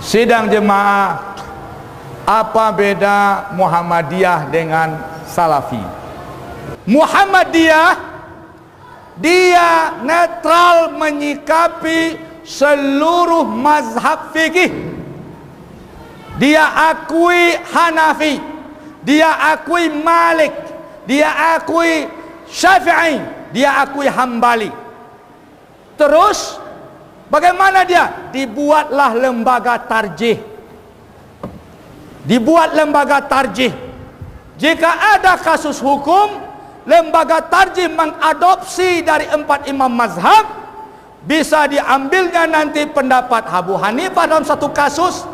Sidang jemaah, apa beda Muhammadiyah dengan Salafi? Muhammadiyah dia netral menyikapi seluruh mazhab fikih. Dia akui Hanafi, dia akui Malik, dia akui Syafi'i, dia akui Hambali. Terus bagaimana dia? Dibuatlah lembaga tarjih. Dibuat lembaga tarjih. Jika ada kasus hukum, lembaga tarjih mengadopsi dari 4 imam mazhab, bisa diambilnya nanti pendapat Abu Hanifah dalam satu kasus,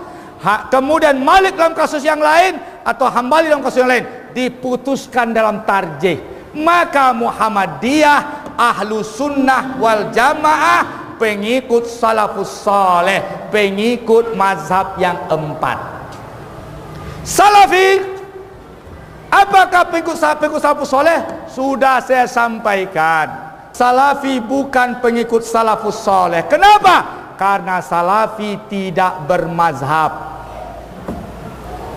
kemudian Malik dalam kasus yang lain, atau Hambali dalam kasus yang lain, diputuskan dalam tarjih. Maka Muhammadiyah ahlu sunnah wal jamaah, pengikut salafus saleh, pengikut mazhab yang 4. Salafi, apakah pengikut salafus saleh? Sudah saya sampaikan, Salafi bukan pengikut salafus saleh. Kenapa? Karena Salafi tidak bermazhab.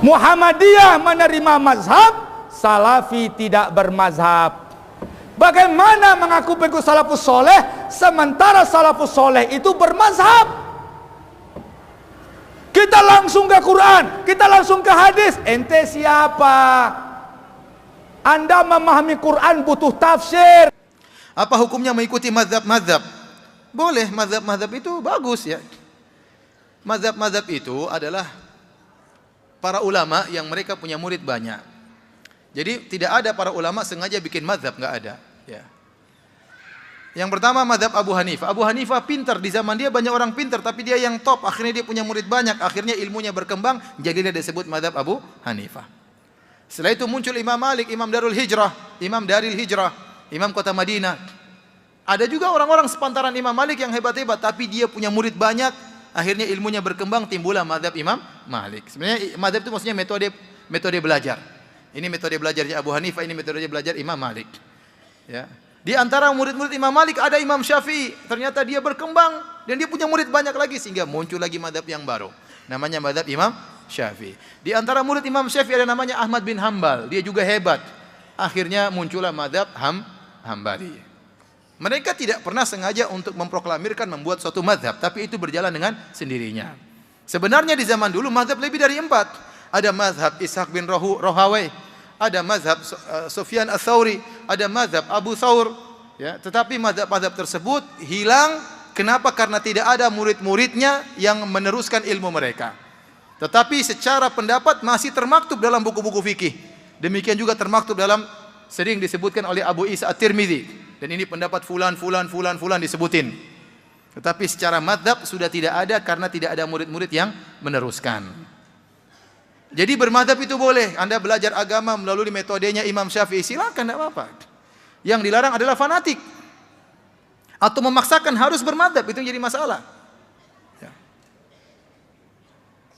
Muhammadiyah menerima mazhab, Salafi tidak bermazhab. Bagaimana mengaku pengikut salafus soleh sementara salafus soleh itu bermazhab? Kita langsung ke Quran, kita langsung ke hadis. Ente siapa? Anda memahami Quran butuh tafsir. Apa hukumnya mengikuti mazhab-mazhab? Boleh, mazhab-mazhab itu bagus ya. Mazhab-mazhab itu adalah para ulama yang mereka punya murid banyak. Jadi tidak ada para ulama sengaja bikin mazhab, nggak ada. Ya. Yang pertama mazhab Abu Hanifah. Abu Hanifah pintar, di zaman dia banyak orang pintar, tapi dia yang top. Akhirnya dia punya murid banyak, akhirnya ilmunya berkembang, jadilah disebut mazhab Abu Hanifah. Setelah itu muncul Imam Malik, Imam Darul Hijrah, Imam Daril Hijrah, Imam Kota Madinah. Ada juga orang-orang sepantaran Imam Malik yang hebat-hebat, tapi dia punya murid banyak, akhirnya ilmunya berkembang, timbullah mazhab Imam Malik. Sebenarnya mazhab itu maksudnya metode belajar. Ini metode belajarnya Abu Hanifah, ini metode belajar Imam Malik. Ya. Di antara murid-murid Imam Malik ada Imam Syafi'i. Ternyata dia berkembang dan dia punya murid banyak lagi sehingga muncul lagi mazhab yang baru. Namanya mazhab Imam Syafi'i. Di antara murid Imam Syafi'i ada namanya Ahmad bin Hambal. Dia juga hebat. Akhirnya muncullah mazhab Hambali. Mereka tidak pernah sengaja untuk memproklamirkan membuat suatu mazhab, tapi itu berjalan dengan sendirinya. Sebenarnya di zaman dulu mazhab lebih dari 4. Ada mazhab Ishaq bin Rohawai, ada mazhab Sufyan Ats-Tsauri, ada mazhab Abu Thawr, ya. Tetapi mazhab-mazhab tersebut hilang. Kenapa? Karena tidak ada murid-muridnya yang meneruskan ilmu mereka. Tetapi secara pendapat masih termaktub dalam buku-buku fikih. Demikian juga termaktub dalam, sering disebutkan oleh Abu Isa At-Tirmidzi. Dan ini pendapat fulan disebutin. Tetapi secara mazhab sudah tidak ada karena tidak ada murid-murid yang meneruskan. Jadi bermadzhab itu boleh. Anda belajar agama melalui metodenya Imam Syafi'i, silakan, tidak apa-apa. Yang dilarang adalah fanatik atau memaksakan harus bermadzhab, itu jadi masalah. Ya.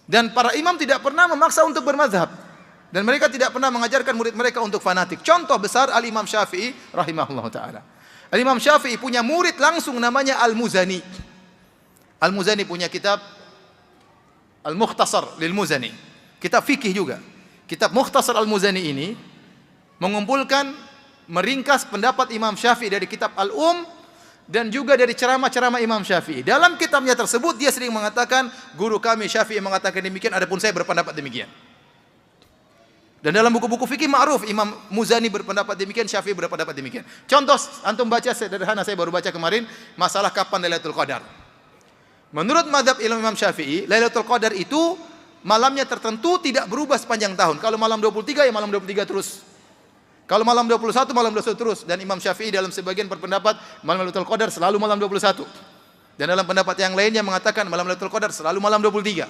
Dan para imam tidak pernah memaksa untuk bermadzhab, dan mereka tidak pernah mengajarkan murid mereka untuk fanatik. Contoh besar Al-Imam Syafi'i rahimahullah ta'ala. Al-Imam Syafi'i punya murid langsung namanya Al-Muzani. Al-Muzani punya kitab Al-Mukhtasar lil-Muzani, kitab fikih juga. Kitab Mukhtasar Al-Muzani ini mengumpulkan, meringkas pendapat Imam Syafi'i dari kitab Al-Um dan juga dari ceramah-ceramah Imam Syafi'i. Dalam kitabnya tersebut dia sering mengatakan, guru kami Syafi'i mengatakan demikian, adapun saya berpendapat demikian. Dan dalam buku-buku fikih ma'ruf, Imam Muzani berpendapat demikian, Syafi'i berpendapat demikian. Contoh, antum baca sederhana, saya baru baca kemarin, masalah kapan Lailatul Qadar. Menurut mazhab Imam Syafi'i, Lailatul Qadar itu malamnya tertentu, tidak berubah sepanjang tahun. Kalau malam 23 ya malam 23 terus. Kalau malam 21 malam 21 terus. Dan Imam Syafi'i dalam sebagian berpendapat malam Lailatul Qadar selalu malam 21. Dan dalam pendapat yang lainnya mengatakan malam Lailatul Qadar selalu malam 23.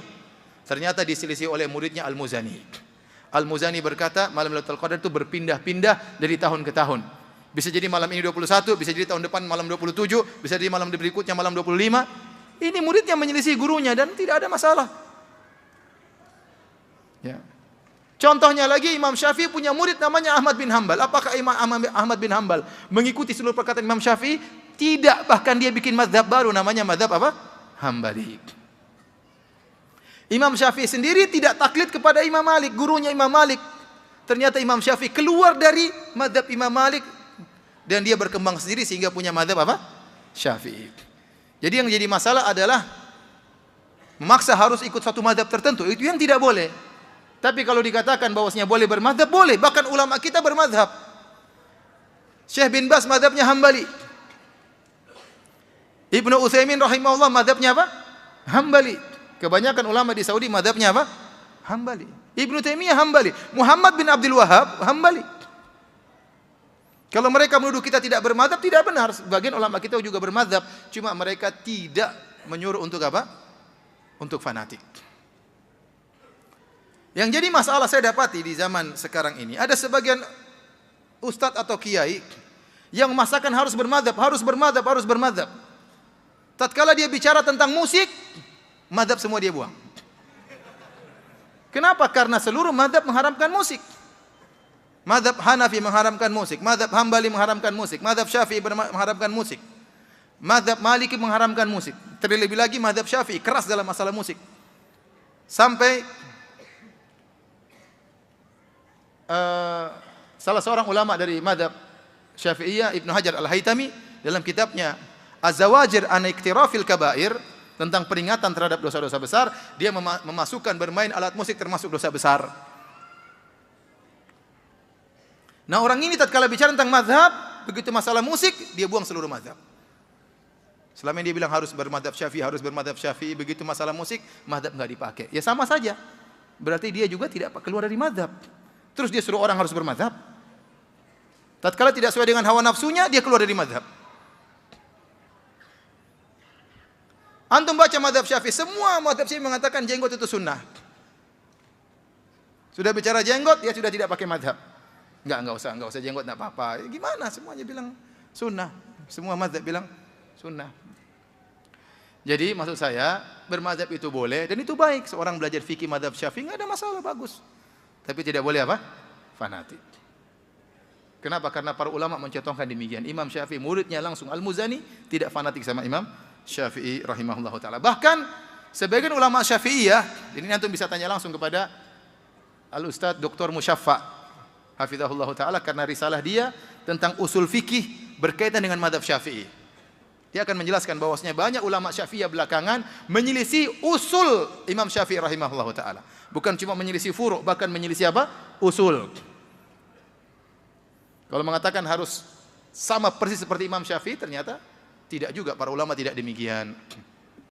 Ternyata diselisih oleh muridnya Al-Muzani. Al-Muzani berkata malam Lailatul Qadar itu berpindah-pindah dari tahun ke tahun. Bisa jadi malam ini 21, bisa jadi tahun depan malam 27, bisa jadi malam berikutnya malam 25. Ini muridnya menyelisih gurunya dan tidak ada masalah. Ya. Contohnya lagi Imam Syafi'i punya murid namanya Ahmad bin Hambal. Apakah Imam Ahmad bin Hambal mengikuti seluruh perkataan Imam Syafi'i? Tidak, bahkan dia bikin mazhab baru namanya mazhab apa? Hambali. Imam Syafi'i sendiri tidak taklid kepada Imam Malik, gurunya Imam Malik. Ternyata Imam Syafi'i keluar dari mazhab Imam Malik dan dia berkembang sendiri sehingga punya mazhab apa? Syafi'i. Jadi yang jadi masalah adalah memaksa harus ikut satu mazhab tertentu, itu yang tidak boleh. Tapi kalau dikatakan bahwasanya boleh bermazhab, boleh. Bahkan ulama kita bermazhab. Syekh bin Baz mazhabnya Hambali. Ibnu Utsaimin rahimahullah mazhabnya apa? Hambali. Kebanyakan ulama di Saudi mazhabnya apa? Hambali. Ibnu Taimiyah Hambali. Muhammad bin Abdul Wahab Hambali. Kalau mereka menuduh kita tidak bermazhab, tidak benar. Sebagian ulama kita juga bermazhab, cuma mereka tidak menyuruh untuk apa? Untuk fanatik. Yang jadi masalah saya dapati di zaman sekarang ini, ada sebagian ustadz atau kiai yang memaksakan harus bermazhab, harus bermazhab, harus bermazhab. Tatkala dia bicara tentang musik, mazhab semua dia buang. Kenapa? Karena seluruh mazhab mengharamkan musik. Mazhab Hanafi mengharamkan musik, mazhab Hambali mengharamkan musik, mazhab Syafi'i mengharamkan musik, mazhab Maliki mengharamkan musik. Terlebih lagi mazhab Syafi'i keras dalam masalah musik. Sampai salah seorang ulama dari mazhab Syafi'iyah, Ibnu Hajar Al-Haytami, dalam kitabnya Az-Zawajir an Iktirafil Kabair, tentang peringatan terhadap dosa-dosa besar, dia memasukkan bermain alat musik termasuk dosa besar. Nah, orang ini tatkala bicara tentang mazhab, begitu masalah musik, dia buang seluruh mazhab. Selama ini dia bilang harus bermazhab Syafi'i, harus bermazhab Syafi'i, begitu masalah musik, mazhab enggak dipakai. Ya sama saja. Berarti dia juga tidak keluar dari mazhab. Terus dia suruh orang harus bermazhab. Tatkala tidak sesuai dengan hawa nafsunya, dia keluar dari mazhab. Antum baca mazhab Syafi'i, semua mazhab Syafi'i mengatakan jenggot itu sunnah. Sudah bicara jenggot, ya sudah tidak pakai mazhab. Enggak usah jenggot, enggak apa-apa. Ya, gimana? Semuanya bilang sunnah. Semua mazhab bilang sunnah. Jadi maksud saya, bermazhab itu boleh dan itu baik. Seorang belajar fikih mazhab Syafi'i enggak ada masalah, bagus. Tapi tidak boleh apa? Fanatik. Kenapa? Karena para ulama mencontohkan demikian. Imam Syafi'i muridnya langsung Al-Muzani tidak fanatik sama Imam Syafi'i rahimahullahu taala. Bahkan sebagian ulama Syafi'iyah, ini antum bisa tanya langsung kepada Al-Ustaz Dr. Musyaffa hafizahullahu taala, karena risalah dia tentang usul fikih berkaitan dengan mazhab Syafi'i. Dia akan menjelaskan bahwasanya banyak ulama Syafi'iyah belakangan menyelisih usul Imam Syafi'i rahimahullahu taala. Bukan cuma menyelisih furu', bahkan menyelisih apa? Usul. Kalau mengatakan harus sama persis seperti Imam Syafi'i, ternyata tidak juga, para ulama tidak demikian.